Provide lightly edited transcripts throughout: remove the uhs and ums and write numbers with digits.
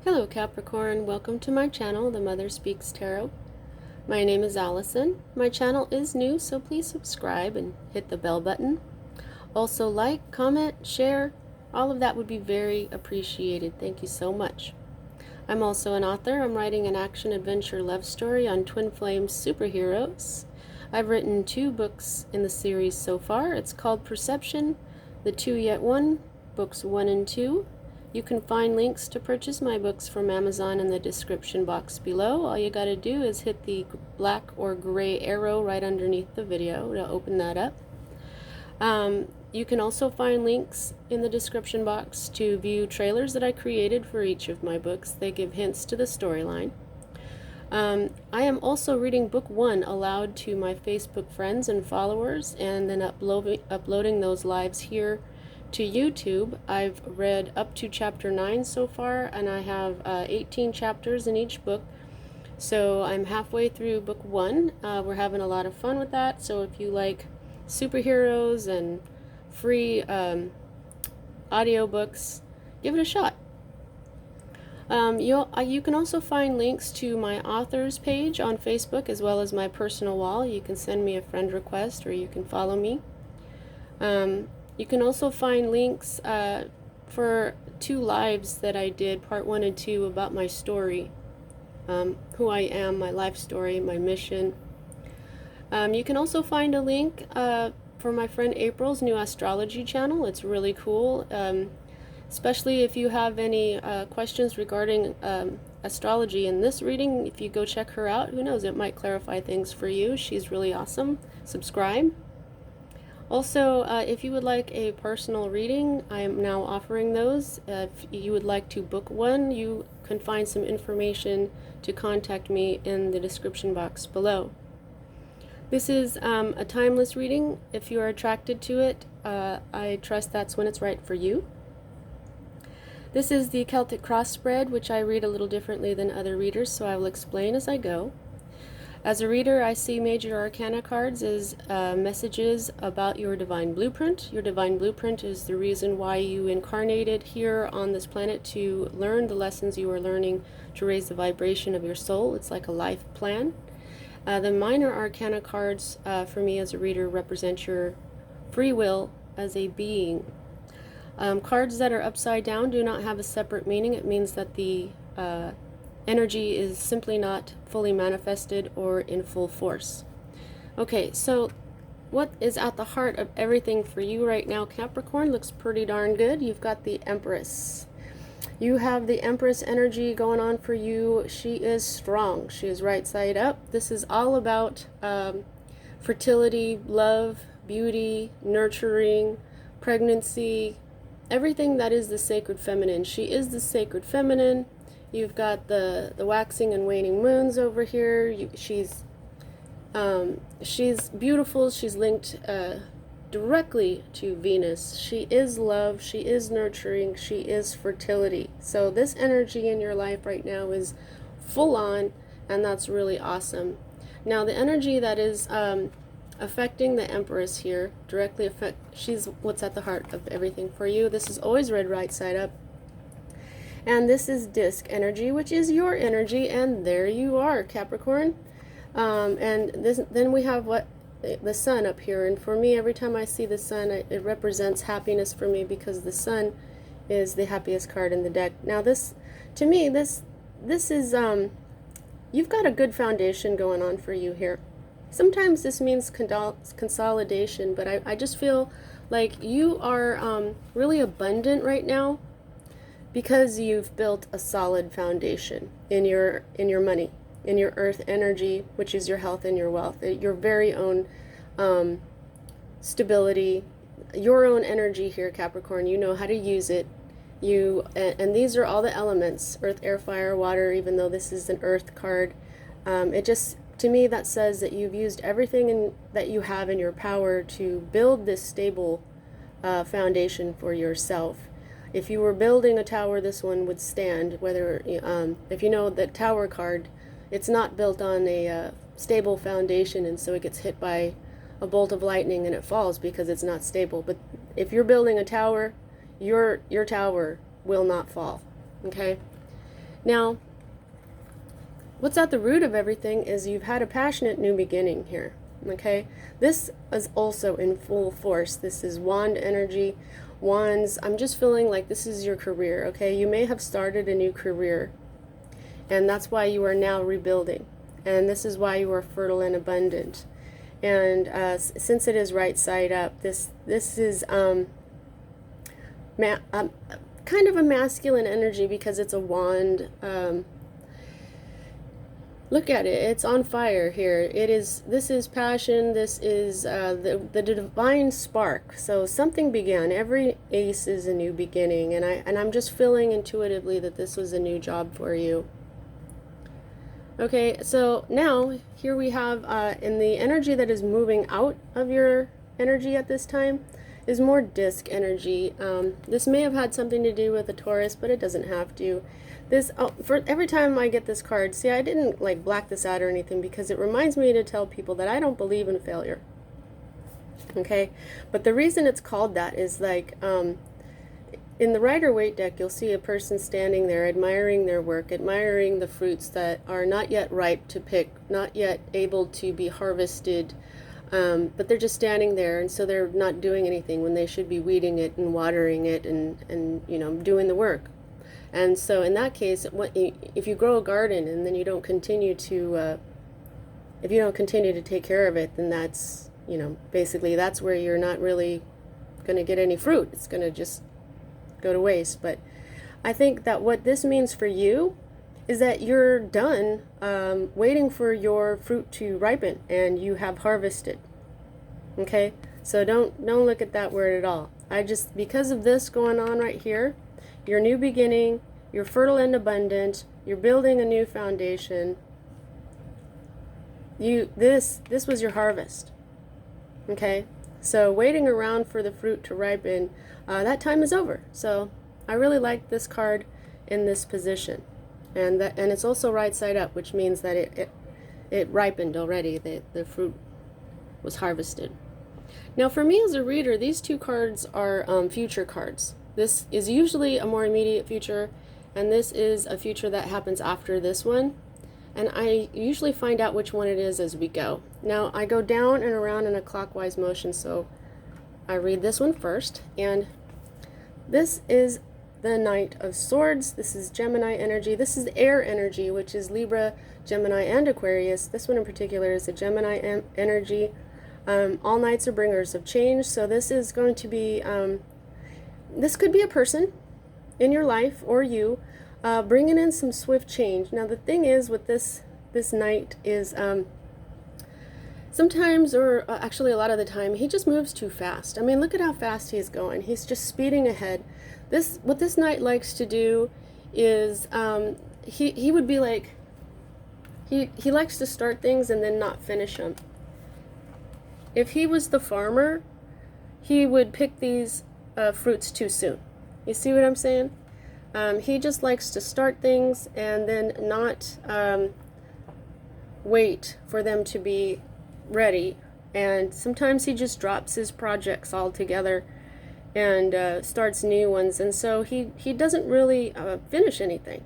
Hello Capricorn, welcome to my channel, The Mother Speaks Tarot. My name is Allison. My channel is new, so please subscribe and hit the bell button. Also like, comment, share, all of that would be very appreciated. Thank you so much. I'm also an author. I'm writing an action-adventure love story on twin flame superheroes. I've written 2 books in the series so far. It's called Perception, The Two Yet One, books 1 and 2. You can find links to purchase my books from Amazon in the description box below. All you gotta do is hit the black or gray arrow right underneath the video to open that up. You can also find links in the description box to view trailers that I created for each of my books. They give hints to the storyline. I am also reading book 1 aloud to my Facebook friends and followers, and then uploading those lives here to YouTube. I've read up to chapter 9 so far, and I have 18 chapters in each book. So I'm halfway through book 1. We're having a lot of fun with that. So if you like superheroes and free audiobooks, give it a shot. You can also find links to my authors page on Facebook as well as my personal wall. You can send me a friend request or you can follow me. You can also find links for 2 lives that I did, part 1 and 2, about my story, who I am, my life story, my mission. You can also find a link for my friend April's new astrology channel. It's really cool, especially if you have any questions regarding astrology in this reading. If you go check her out, who knows, it might clarify things for you. She's really awesome. Subscribe. Also, if you would like a personal reading, I am now offering those. If you would like to book one, you can find some information to contact me in the description box below. This is a timeless reading. If you are attracted to it, I trust that's when it's right for you. This is the Celtic cross spread, which I read a little differently than other readers, so I will explain as I go. As a reader, I see major arcana cards as messages about your divine blueprint. Your divine blueprint is the reason why you incarnated here on this planet, to learn the lessons you are learning to raise the vibration of your soul. It's like a life plan. The minor arcana cards for me as a reader represent your free will as a being. Cards that are upside down do not have a separate meaning. It means that the energy is simply not fully manifested or in full force. Okay, so what is at the heart of everything for you right now, Capricorn? Looks pretty darn good. You've got the Empress. You have the Empress energy going on for you. She is strong. She is right side up. This is all about fertility, love, beauty, nurturing, pregnancy, everything that is the sacred feminine. She is the sacred feminine. You've got the waxing and waning moons over here. She's beautiful. She's linked directly to Venus. She is love. She is nurturing. She is fertility. So this energy in your life right now is full on, and that's really awesome. Now the energy that is affecting the Empress here directly she's what's at the heart of everything for you. This is always read right side up. And this is disc energy, which is your energy, and there you are, Capricorn. Then we have the sun up here, and for me, every time I see the sun, it represents happiness for me, because the sun is the happiest card in the deck. Now to me, this is, you've got a good foundation going on for you here. Sometimes this means consolidation, but I just feel like you are really abundant right now, because you've built a solid foundation in your money, in your earth energy, which is your health and your wealth, your very own stability, your own energy here, Capricorn. You know how to use it. And these are all the elements: earth, air, fire, water. Even though this is an earth card, it just, to me, that says that you've used everything that you have in your power to build this stable foundation for yourself. If you were building a tower, this one would stand. Whether if you know the tower card, it's not built on a stable foundation, and so it gets hit by a bolt of lightning and it falls because it's not stable. But if you're building a tower, your tower will not fall. Okay. Now, what's at the root of everything is you've had a passionate new beginning here. Okay, this is also in full force. This is wand energy. Wands, I'm just feeling like this is your career. Okay, you may have started a new career, and that's why you are now rebuilding, and this is why you are fertile and abundant. And since it is right side up, this is kind of a masculine energy because it's a wand. Look at it, it's on fire here. This is passion, this is the divine spark. So something began. Every ace is a new beginning, and I'm just feeling intuitively that this was a new job for you. Okay, so now here we have in the energy that is moving out of your energy at this time is more disc energy. This may have had something to do with a Taurus, but it doesn't have to. For every time I get this card, see, I didn't like black this out or anything because it reminds me to tell people that I don't believe in failure. Okay, but the reason it's called that is like in the Rider-Waite deck, you'll see a person standing there admiring their work, admiring the fruits that are not yet ripe to pick, not yet able to be harvested, but they're just standing there, and so they're not doing anything when they should be weeding it and watering it and you know, doing the work. And so in that case, if you grow a garden and then you don't continue to take care of it, then that's, you know, basically that's where you're not really going to get any fruit. It's going to just go to waste. But I think that what this means for you is that you're done waiting for your fruit to ripen and you have harvested. Okay, so don't look at that word at all. Because of this going on right here, your new beginning, you're fertile and abundant, you're building a new foundation. This was your harvest. Okay, so waiting around for the fruit to ripen, that time is over. So I really like this card in this position, and it's also right side up, which means that it ripened already. The fruit was harvested. Now for me as a reader, these two cards are future cards. This is usually a more immediate future, and this is a future that happens after this one. And I usually find out which one it is as we go. Now I go down and around in a clockwise motion, so I read this one first. And this is the Knight of Swords. This is Gemini energy. This is air energy, which is Libra, Gemini, and Aquarius. This one in particular is a Gemini energy. All knights are bringers of change, so this is going to be... this could be a person in your life or you bringing in some swift change. Now the thing is with this knight is sometimes, or actually a lot of the time, he just moves too fast. I mean, look at how fast he's going. He's just speeding ahead. What this knight likes to do is he would be like, he likes to start things and then not finish them. If he was the farmer, he would pick these fruits too soon. You see what I'm saying? He just likes to start things and then not wait for them to be ready. And sometimes he just drops his projects altogether and starts new ones. And so he doesn't really finish anything.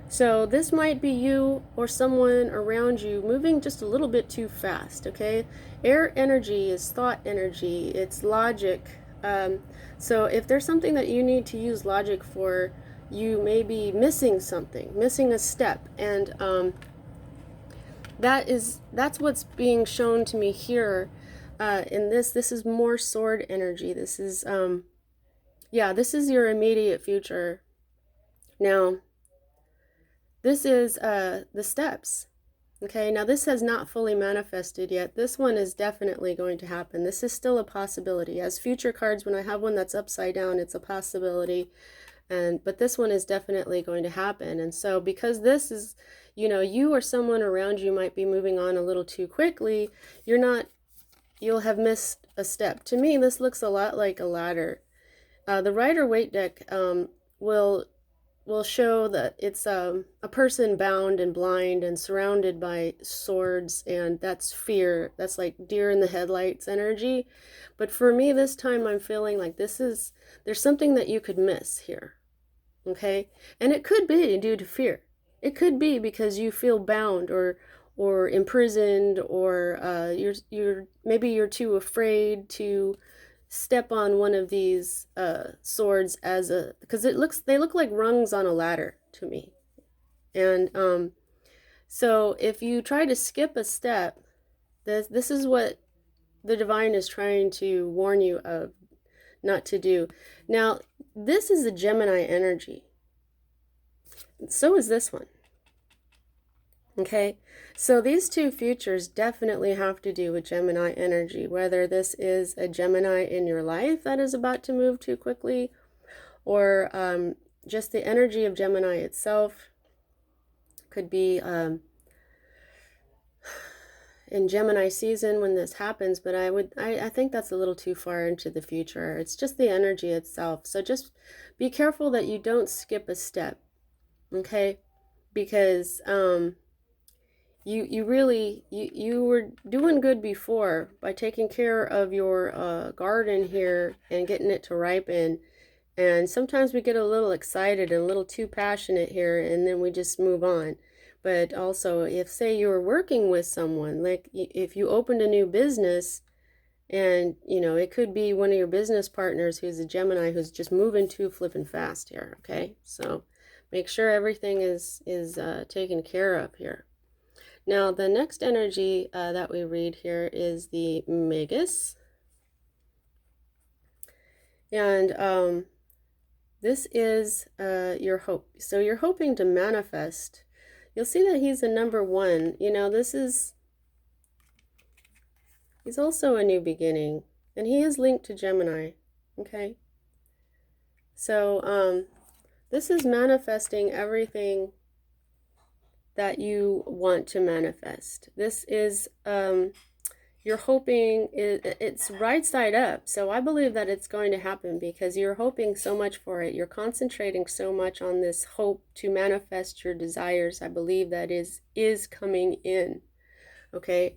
So this might be you or someone around you moving just a little bit too fast, okay? Air energy is thought energy. It's logic. So if there's something that you need to use logic for, you may be missing something, missing a step, and that's what's being shown to me here in this. This is more sword energy. This is this is your immediate future. Now this is the steps. Okay, now this has not fully manifested yet. This one is definitely going to happen. This is still a possibility. As future cards, when I have one that's upside down, it's a possibility. But this one is definitely going to happen. And so because this is, you know, you or someone around you might be moving on a little too quickly, you'll have missed a step. To me, this looks a lot like a ladder. The Rider-Waite deck will show that it's a person bound and blind and surrounded by swords, and that's fear. That's like deer in the headlights energy. But for me this time, I'm feeling like there's something that you could miss here. Okay? And it could be due to fear. It could be because you feel bound or imprisoned, or you're maybe you're too afraid to step on one of these swords, as a because they look like rungs on a ladder to me. And so if you try to skip a step, this is what the divine is trying to warn you of not to do. Now, this is a Gemini energy. So is this one. Okay, so these two futures definitely have to do with Gemini energy, whether this is a Gemini in your life that is about to move too quickly, or just the energy of Gemini itself. Could be in Gemini season when this happens, but I think that's a little too far into the future. It's just the energy itself. So just be careful that you don't skip a step, okay? Because you really you were doing good before by taking care of your garden here and getting it to ripen. And sometimes we get a little excited and a little too passionate here, and then we just move on. But also, if say you were working with someone, like if you opened a new business, and it could be one of your business partners who's a Gemini who's just moving too flipping fast here. Okay, so make sure everything is taken care of here. Now, the next energy that we read here is the Magus. And this is your hope. So you're hoping to manifest. You'll see that he's a number 1. He's also a new beginning. And he is linked to Gemini. Okay? So this is manifesting everything that you want to manifest. This is, you're hoping, it's right side up. So I believe that it's going to happen because you're hoping so much for it. You're concentrating so much on this hope to manifest your desires. I believe that is coming in. Okay?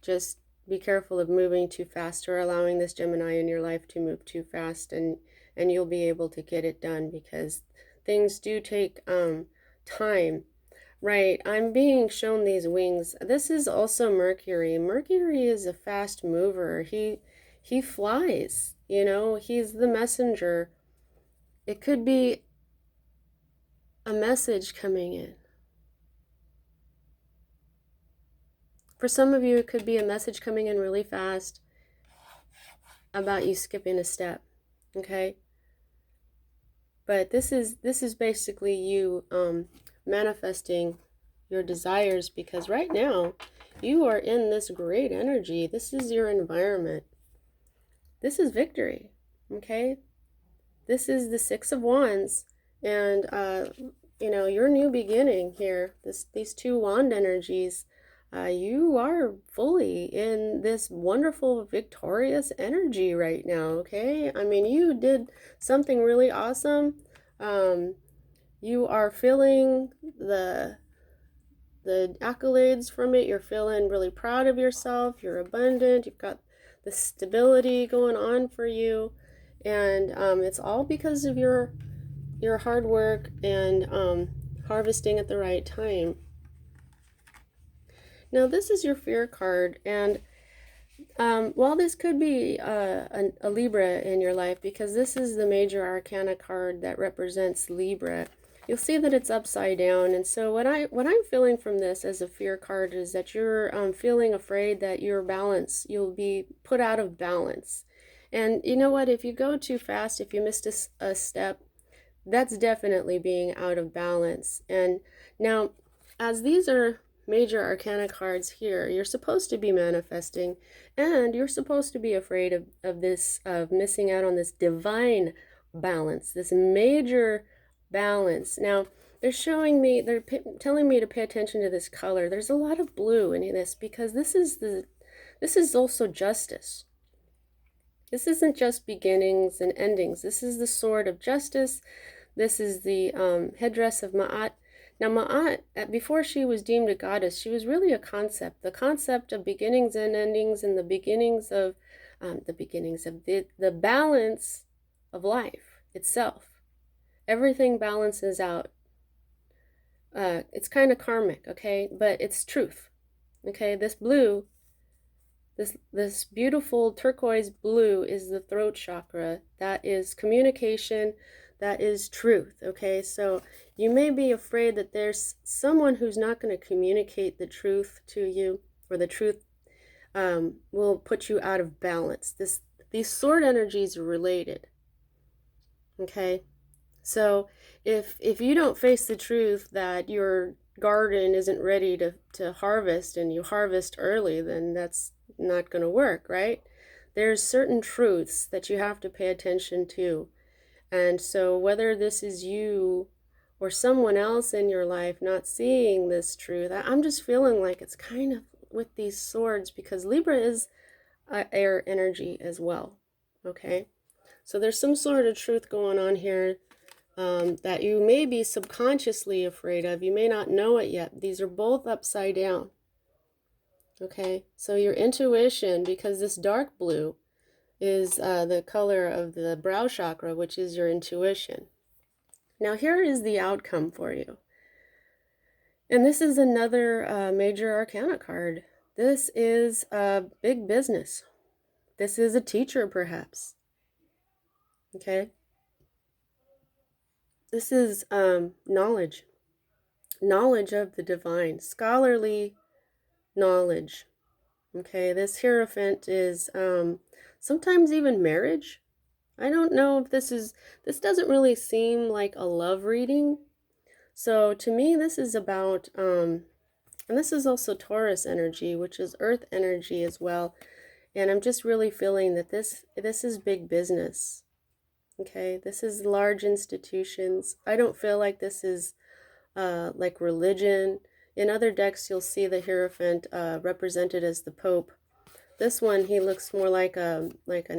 Just be careful of moving too fast or allowing this Gemini in your life to move too fast, and you'll be able to get it done because things do take time. Right, I'm being shown these wings. This is also Mercury. Mercury is a fast mover. He flies, he's the messenger. It could be a message coming in. For some of you, it could be a message coming in really fast about you skipping a step, okay? But this is basically you manifesting your desires, because right now you are in this great energy. This is your environment. This is victory, okay? This is the 6 of Wands, and your new beginning here. These 2 wand energies. You are fully in this wonderful, victorious energy right now, okay? I mean, you did something really awesome. You are feeling the accolades from it. You're feeling really proud of yourself. You're abundant. You've got the stability going on for you. And it's all because of your hard work and harvesting at the right time. Now, this is your fear card, and while this could be a Libra in your life, because this is the major arcana card that represents Libra, you'll see that it's upside down. And so what I'm feeling from this as a fear card is that you're feeling afraid that you'll be put out of balance. And you know what? If you go too fast, if you missed a step, that's definitely being out of balance. And now, as these are major arcana cards here, you're supposed to be manifesting, and you're supposed to be afraid of missing out on this divine balance, this major balance. Now, they're telling me to pay attention to this color. There's a lot of blue in this, because this is also justice. This isn't just beginnings and endings. This is the sword of justice. This is the headdress of Ma'at. Now, Ma'at, before she was deemed a goddess, she was really a concept. The concept of beginnings and endings, and the beginnings of the balance of life itself. Everything balances out. It's kind of karmic, okay? But it's truth. Okay, this blue, this beautiful turquoise blue is the throat chakra. That is communication, that is truth, okay? So you may be afraid that there's someone who's not going to communicate the truth to you, or the truth will put you out of balance. These sword energies are related, okay? So if you don't face the truth that your garden isn't ready to harvest, and you harvest early, then that's not going to work, right? There's certain truths that you have to pay attention to. And so whether this is you or someone else in your life not seeing this truth, I'm just feeling like it's kind of with these swords, because Libra is air energy as well, okay? So there's some sort of truth going on here that you may be subconsciously afraid of. You may not know it yet. These are both upside down. Okay, so your intuition, because this dark blue is the color of the brow chakra, which is your intuition. Now here is the outcome for you. And this is another major arcana card. This is a big business. This is a teacher, perhaps. Okay. This is knowledge of the divine, scholarly knowledge. Okay, this Hierophant is sometimes even marriage. I don't know if this doesn't really seem like a love reading. So to me, this is about, and this is also Taurus energy, which is earth energy as well. And I'm just really feeling that this is big business. Okay, this is large institutions. I don't feel like this is like religion. In other decks, you'll see the Hierophant represented as the Pope. This one, he looks more like an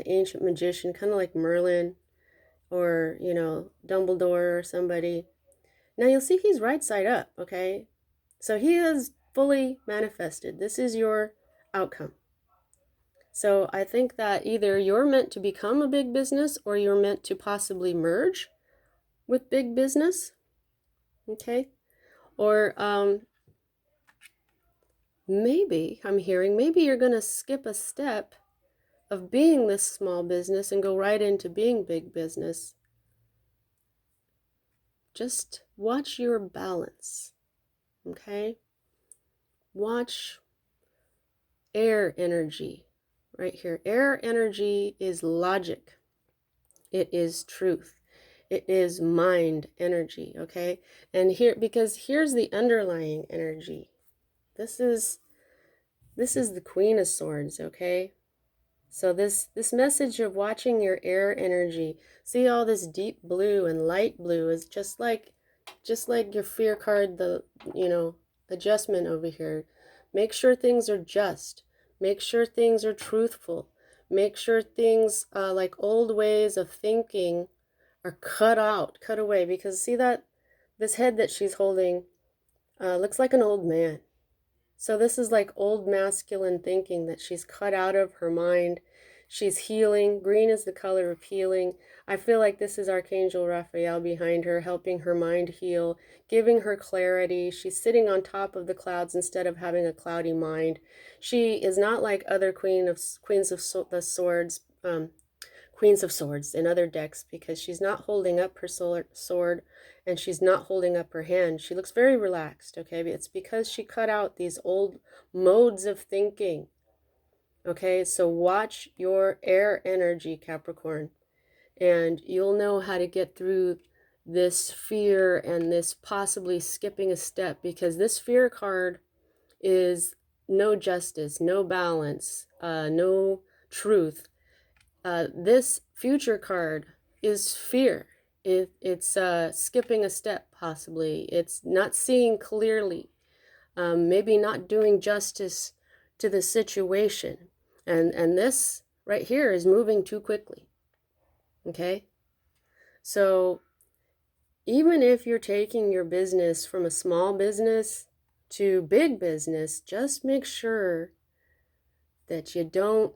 ancient magician, kind of like Merlin, or, you know, Dumbledore or somebody. Now you'll see he's right side up, okay? So he is fully manifested. This is your outcome. So I think that either you're meant to become a big business, or you're meant to possibly merge with big business, okay? Or maybe, I'm hearing, maybe you're going to skip a step of being this small business and go right into being big business. Just watch your balance, okay? Watch air energy right here. Air energy is logic. It is truth. It is mind energy, okay? And here, because here's the underlying energy. This is the Queen of Swords, okay? So this message of watching your air energy, see all this deep blue and light blue is just like your fear card, the, you know, adjustment over here. Make sure things are just. Make sure things are truthful. Make sure things like old ways of thinking are cut away, because see that this head that she's holding looks like an old man. So this is like old masculine thinking that she's cut out of her mind. She's healing. Green is the color of healing. I feel like this is Archangel Raphael behind her, helping her mind heal, giving her clarity. She's sitting on top of the clouds instead of having a cloudy mind. She is not like other Queens of Swords in other decks, because she's not holding up her sword, and she's not holding up her hand. She looks very relaxed, okay? It's because she cut out these old modes of thinking, okay? So watch your air energy, Capricorn, and you'll know how to get through this fear and this possibly skipping a step, because this fear card is no justice, no balance, no truth. This future card is fear. It's skipping a step, possibly. It's not seeing clearly, maybe not doing justice to the situation. And this right here is moving too quickly. Okay? So even if you're taking your business from a small business to big business, just make sure that you don't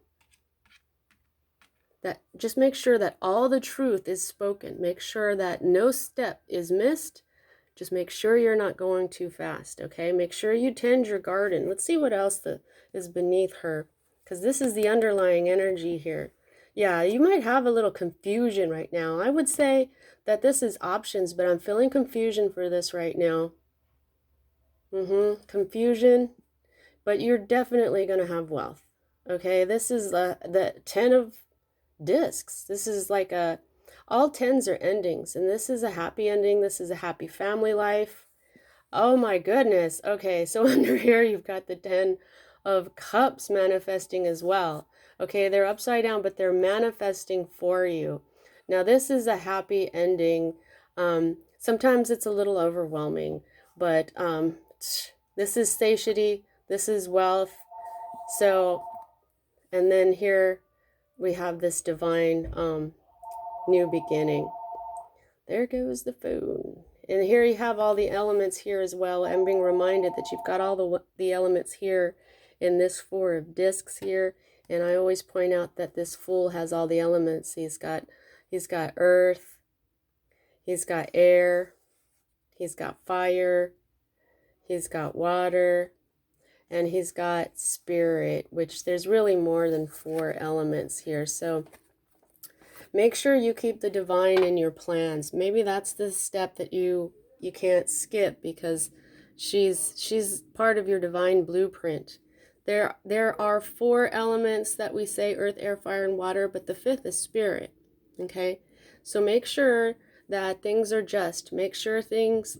that just make sure that all the truth is spoken. Make sure that no step is missed. Just make sure you're not going too fast, okay? Make sure you tend your garden. Let's see what else is beneath her, because this is the underlying energy here. Yeah, you might have a little confusion right now. I would say that this is options, but I'm feeling confusion for this right now. Confusion, but you're definitely going to have wealth, okay? This is the 10 of discs. This is like all tens are endings, and this is a happy ending. This is a happy family life. Oh my goodness. Okay, so under here you've got the 10 of cups manifesting as well. Okay, they're upside down, but they're manifesting for you. Now this is a happy ending. Sometimes it's a little overwhelming, but this is satiety, this is wealth. So, and then here we have this divine new beginning. There goes the phone. And here you have all the elements here as well. I'm being reminded that you've got all the elements here in this 4 of discs here. And I always point out that this Fool has all the elements. He's got earth, he's got air, he's got fire, he's got water, and he's got spirit, which there's really more than 4 elements here. So make sure you keep the divine in your plans. Maybe that's the step that you can't skip, because she's part of your divine blueprint. There are 4 elements that we say: earth, air, fire, and water, but the 5th is spirit. Okay? So make sure that things are just. Make sure things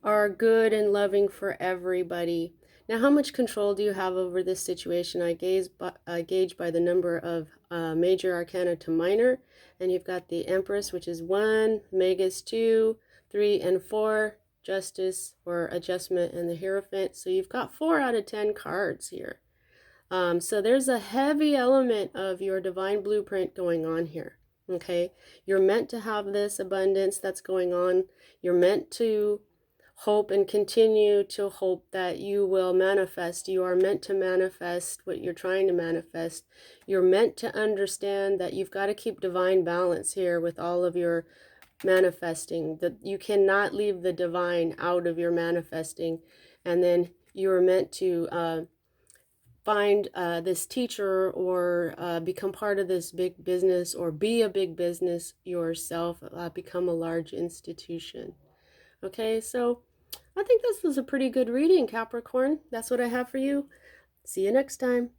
are good and loving for everybody. Now, how much control do you have over this situation? I gauge by the number of major arcana to minor, and you've got the Empress, which is 1, Magus 2, 3, and 4, Justice or Adjustment, and the Hierophant. So you've got 4 out of 10 cards here. So there's a heavy element of your divine blueprint going on here. Okay, you're meant to have this abundance that's going on. You're meant to hope and continue to hope that you will manifest. You are meant to manifest what you're trying to manifest. You're meant to understand that you've got to keep divine balance here with all of your manifesting. That you cannot leave the divine out of your manifesting. And then you're meant to find this teacher, or become part of this big business, or be a big business yourself, become a large institution. Okay, so I think this was a pretty good reading, Capricorn. That's what I have for you. See you next time.